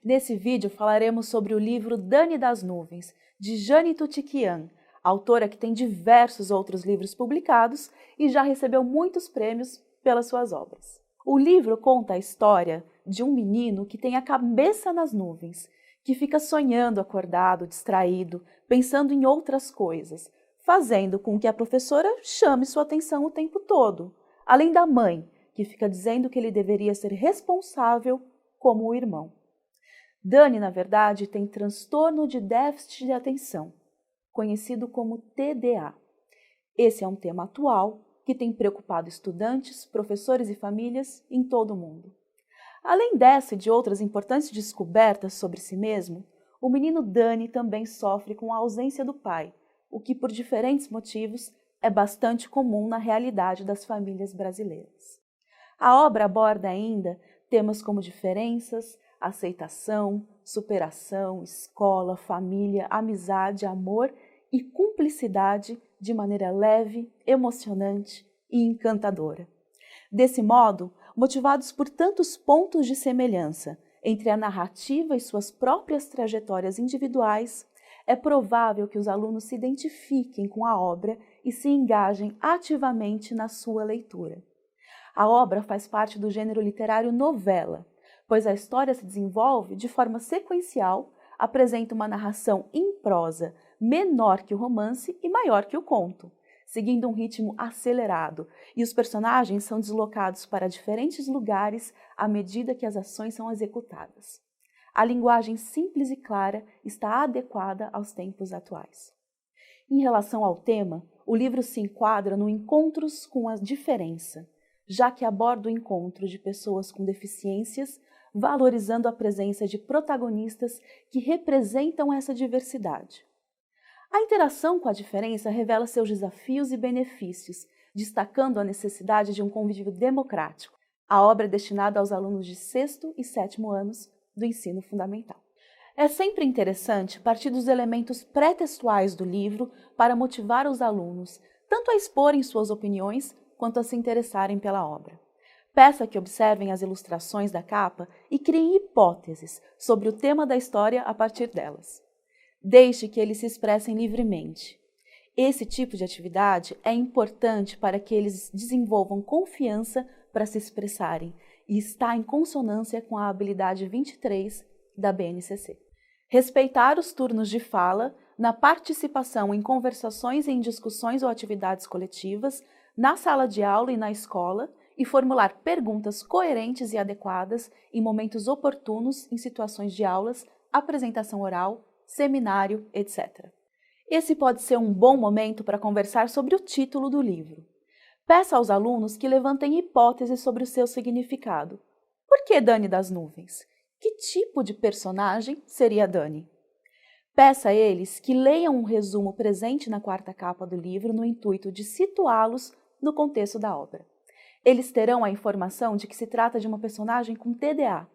Nesse vídeo falaremos sobre o livro Dani das Nuvens, de Jane Tutiquian, autora que tem diversos outros livros publicados e já recebeu muitos prêmios pelas suas obras. O livro conta a história de um menino que tem a cabeça nas nuvens, que fica sonhando acordado, distraído, pensando em outras coisas, fazendo com que a professora chame sua atenção o tempo todo, além da mãe, que fica dizendo que ele deveria ser responsável como o irmão. Dani, na verdade, tem transtorno de déficit de atenção, conhecido como TDA. Esse é um tema atual que tem preocupado estudantes, professores e famílias em todo o mundo. Além dessa e de outras importantes descobertas sobre si mesmo, o menino Dani também sofre com a ausência do pai, o que por diferentes motivos é bastante comum na realidade das famílias brasileiras. A obra aborda ainda temas como diferenças, aceitação, superação, escola, família, amizade, amor e cumplicidade de maneira leve, emocionante e encantadora. Desse modo, motivados por tantos pontos de semelhança entre a narrativa e suas próprias trajetórias individuais, é provável que os alunos se identifiquem com a obra e se engajem ativamente na sua leitura. A obra faz parte do gênero literário novela, pois a história se desenvolve de forma sequencial, apresenta uma narração em prosa menor que o romance e maior que o conto, seguindo um ritmo acelerado, e os personagens são deslocados para diferentes lugares à medida que as ações são executadas. A linguagem simples e clara está adequada aos tempos atuais. Em relação ao tema, o livro se enquadra no Encontros com a Diferença, já que aborda o encontro de pessoas com deficiências, valorizando a presença de protagonistas que representam essa diversidade. A interação com a diferença revela seus desafios e benefícios, destacando a necessidade de um convívio democrático. A obra é destinada aos alunos de 6º e 7º anos do ensino fundamental. É sempre interessante partir dos elementos pré-textuais do livro para motivar os alunos, tanto a exporem suas opiniões quanto a se interessarem pela obra. Peça que observem as ilustrações da capa e criem hipóteses sobre o tema da história a partir delas. Deixe que eles se expressem livremente. Esse tipo de atividade é importante para que eles desenvolvam confiança para se expressarem e está em consonância com a habilidade 23 da BNCC. Respeitar os turnos de fala na participação em conversações e em discussões ou atividades coletivas, na sala de aula e na escola, e formular perguntas coerentes e adequadas em momentos oportunos em situações de aulas, apresentação oral, seminário, etc. Esse pode ser um bom momento para conversar sobre o título do livro. Peça aos alunos que levantem hipóteses sobre o seu significado. Por que Dani das Nuvens? Que tipo de personagem seria Dani? Peça a eles que leiam um resumo presente na 4ª capa do livro no intuito de situá-los no contexto da obra. Eles terão a informação de que se trata de uma personagem com TDA.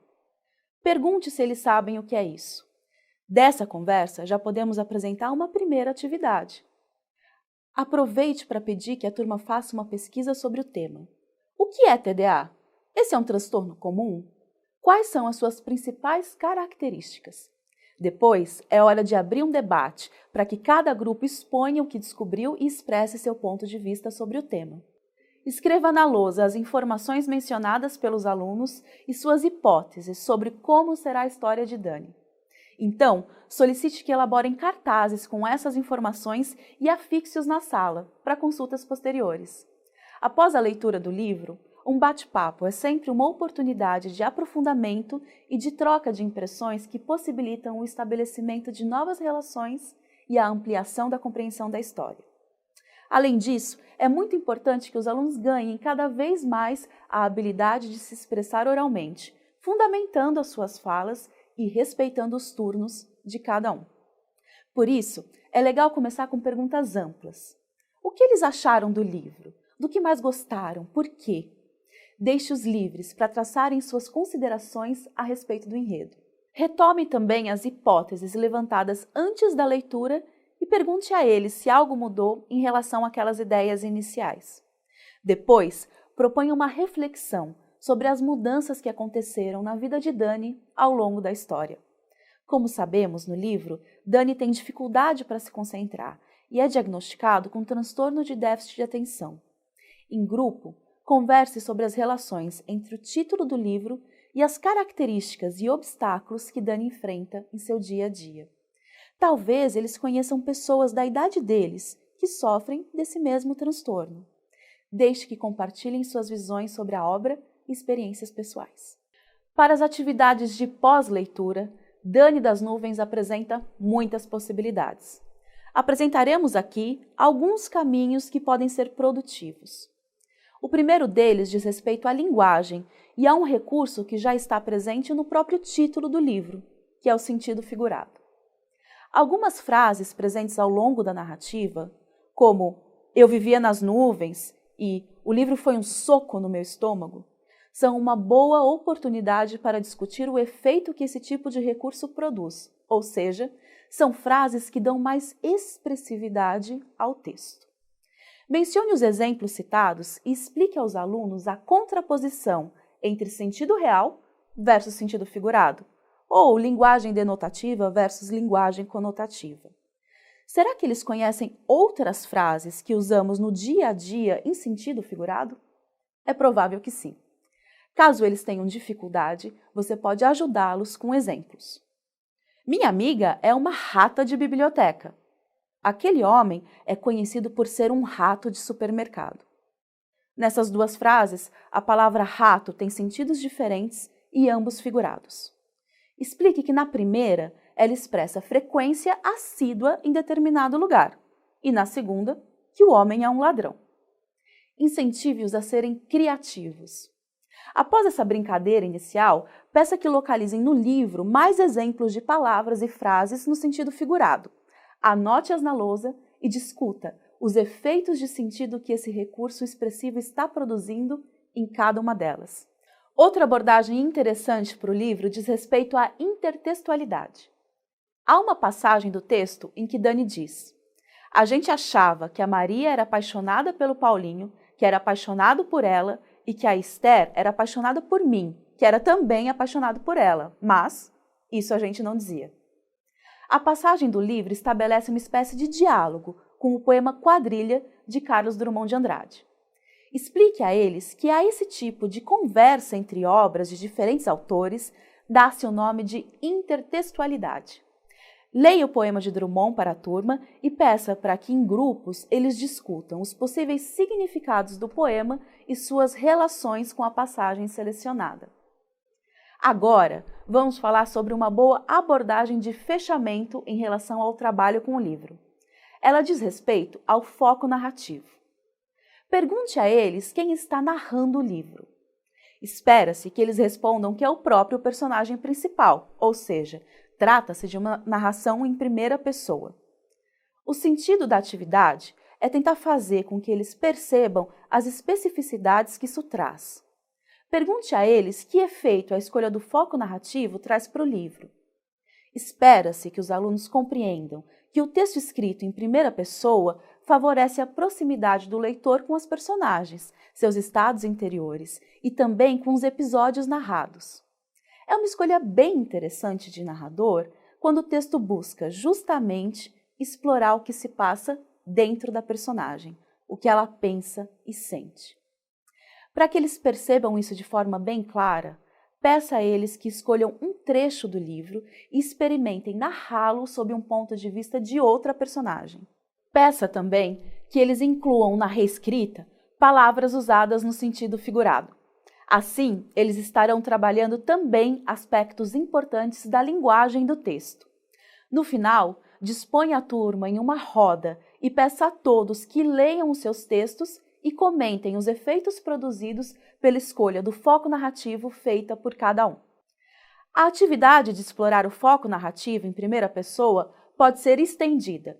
Pergunte se eles sabem o que é isso. Dessa conversa, já podemos apresentar uma primeira atividade. Aproveite para pedir que a turma faça uma pesquisa sobre o tema. O que é TDA? Esse é um transtorno comum? Quais são as suas principais características? Depois, é hora de abrir um debate para que cada grupo exponha o que descobriu e expresse seu ponto de vista sobre o tema. Escreva na lousa as informações mencionadas pelos alunos e suas hipóteses sobre como será a história de Dani. Então, solicite que elaborem cartazes com essas informações e afixe-os na sala, para consultas posteriores. Após a leitura do livro, um bate-papo é sempre uma oportunidade de aprofundamento e de troca de impressões que possibilitam o estabelecimento de novas relações e a ampliação da compreensão da história. Além disso, é muito importante que os alunos ganhem cada vez mais a habilidade de se expressar oralmente, fundamentando as suas falas e respeitando os turnos de cada um. Por isso, é legal começar com perguntas amplas. O que eles acharam do livro? Do que mais gostaram? Por quê? Deixe-os livres para traçarem suas considerações a respeito do enredo. Retome também as hipóteses levantadas antes da leitura e pergunte a eles se algo mudou em relação àquelas ideias iniciais. Depois, proponha uma reflexão sobre as mudanças que aconteceram na vida de Dani ao longo da história. Como sabemos no livro, Dani tem dificuldade para se concentrar e é diagnosticado com transtorno de déficit de atenção. Em grupo, converse sobre as relações entre o título do livro e as características e obstáculos que Dani enfrenta em seu dia a dia. Talvez eles conheçam pessoas da idade deles que sofrem desse mesmo transtorno. Deixe que compartilhem suas visões sobre a obra e experiências pessoais. Para as atividades de pós-leitura, Dani das Nuvens apresenta muitas possibilidades. Apresentaremos aqui alguns caminhos que podem ser produtivos. O primeiro deles diz respeito à linguagem e a um recurso que já está presente no próprio título do livro, que é o sentido figurado. Algumas frases presentes ao longo da narrativa, como "eu vivia nas nuvens" e "o livro foi um soco no meu estômago", são uma boa oportunidade para discutir o efeito que esse tipo de recurso produz, ou seja, são frases que dão mais expressividade ao texto. Mencione os exemplos citados e explique aos alunos a contraposição entre sentido real versus sentido figurado, ou linguagem denotativa versus linguagem conotativa. Será que eles conhecem outras frases que usamos no dia a dia em sentido figurado? É provável que sim. Caso eles tenham dificuldade, você pode ajudá-los com exemplos. Minha amiga é uma rata de biblioteca. Aquele homem é conhecido por ser um rato de supermercado. Nessas duas frases, a palavra rato tem sentidos diferentes e ambos figurados. Explique que na primeira, ela expressa frequência assídua em determinado lugar, e na segunda, que o homem é um ladrão. Incentive-os a serem criativos. Após essa brincadeira inicial, peça que localizem no livro mais exemplos de palavras e frases no sentido figurado. Anote-as na lousa e discuta os efeitos de sentido que esse recurso expressivo está produzindo em cada uma delas. Outra abordagem interessante para o livro diz respeito à intertextualidade. Há uma passagem do texto em que Dani diz: "A gente achava que a Maria era apaixonada pelo Paulinho, que era apaixonado por ela, e que a Esther era apaixonada por mim, que era também apaixonado por ela, mas isso a gente não dizia." A passagem do livro estabelece uma espécie de diálogo com o poema Quadrilha, de Carlos Drummond de Andrade. Explique a eles que a esse tipo de conversa entre obras de diferentes autores dá-se o nome de intertextualidade. Leia o poema de Drummond para a turma e peça para que, em grupos, eles discutam os possíveis significados do poema e suas relações com a passagem selecionada. Agora, vamos falar sobre uma boa abordagem de fechamento em relação ao trabalho com o livro. Ela diz respeito ao foco narrativo. Pergunte a eles quem está narrando o livro. Espera-se que eles respondam que é o próprio personagem principal, ou seja, trata-se de uma narração em primeira pessoa. O sentido da atividade é tentar fazer com que eles percebam as especificidades que isso traz. Pergunte a eles que efeito a escolha do foco narrativo traz para o livro. Espera-se que os alunos compreendam que o texto escrito em primeira pessoa favorece a proximidade do leitor com os personagens, seus estados interiores e também com os episódios narrados. É uma escolha bem interessante de narrador quando o texto busca justamente explorar o que se passa dentro da personagem, o que ela pensa e sente. Para que eles percebam isso de forma bem clara, peça a eles que escolham um trecho do livro e experimentem narrá-lo sob um ponto de vista de outra personagem. Peça também que eles incluam na reescrita palavras usadas no sentido figurado. Assim, eles estarão trabalhando também aspectos importantes da linguagem do texto. No final, disponha a turma em uma roda e peça a todos que leiam os seus textos e comentem os efeitos produzidos pela escolha do foco narrativo feita por cada um. A atividade de explorar o foco narrativo em primeira pessoa pode ser estendida.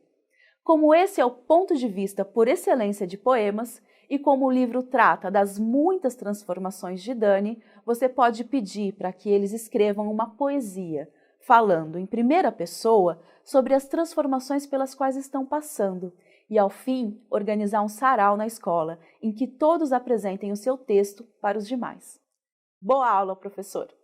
Como esse é o ponto de vista por excelência de poemas, e como o livro trata das muitas transformações de Dani, você pode pedir para que eles escrevam uma poesia, falando em primeira pessoa sobre as transformações pelas quais estão passando, e ao fim, organizar um sarau na escola, em que todos apresentem o seu texto para os demais. Boa aula, professor!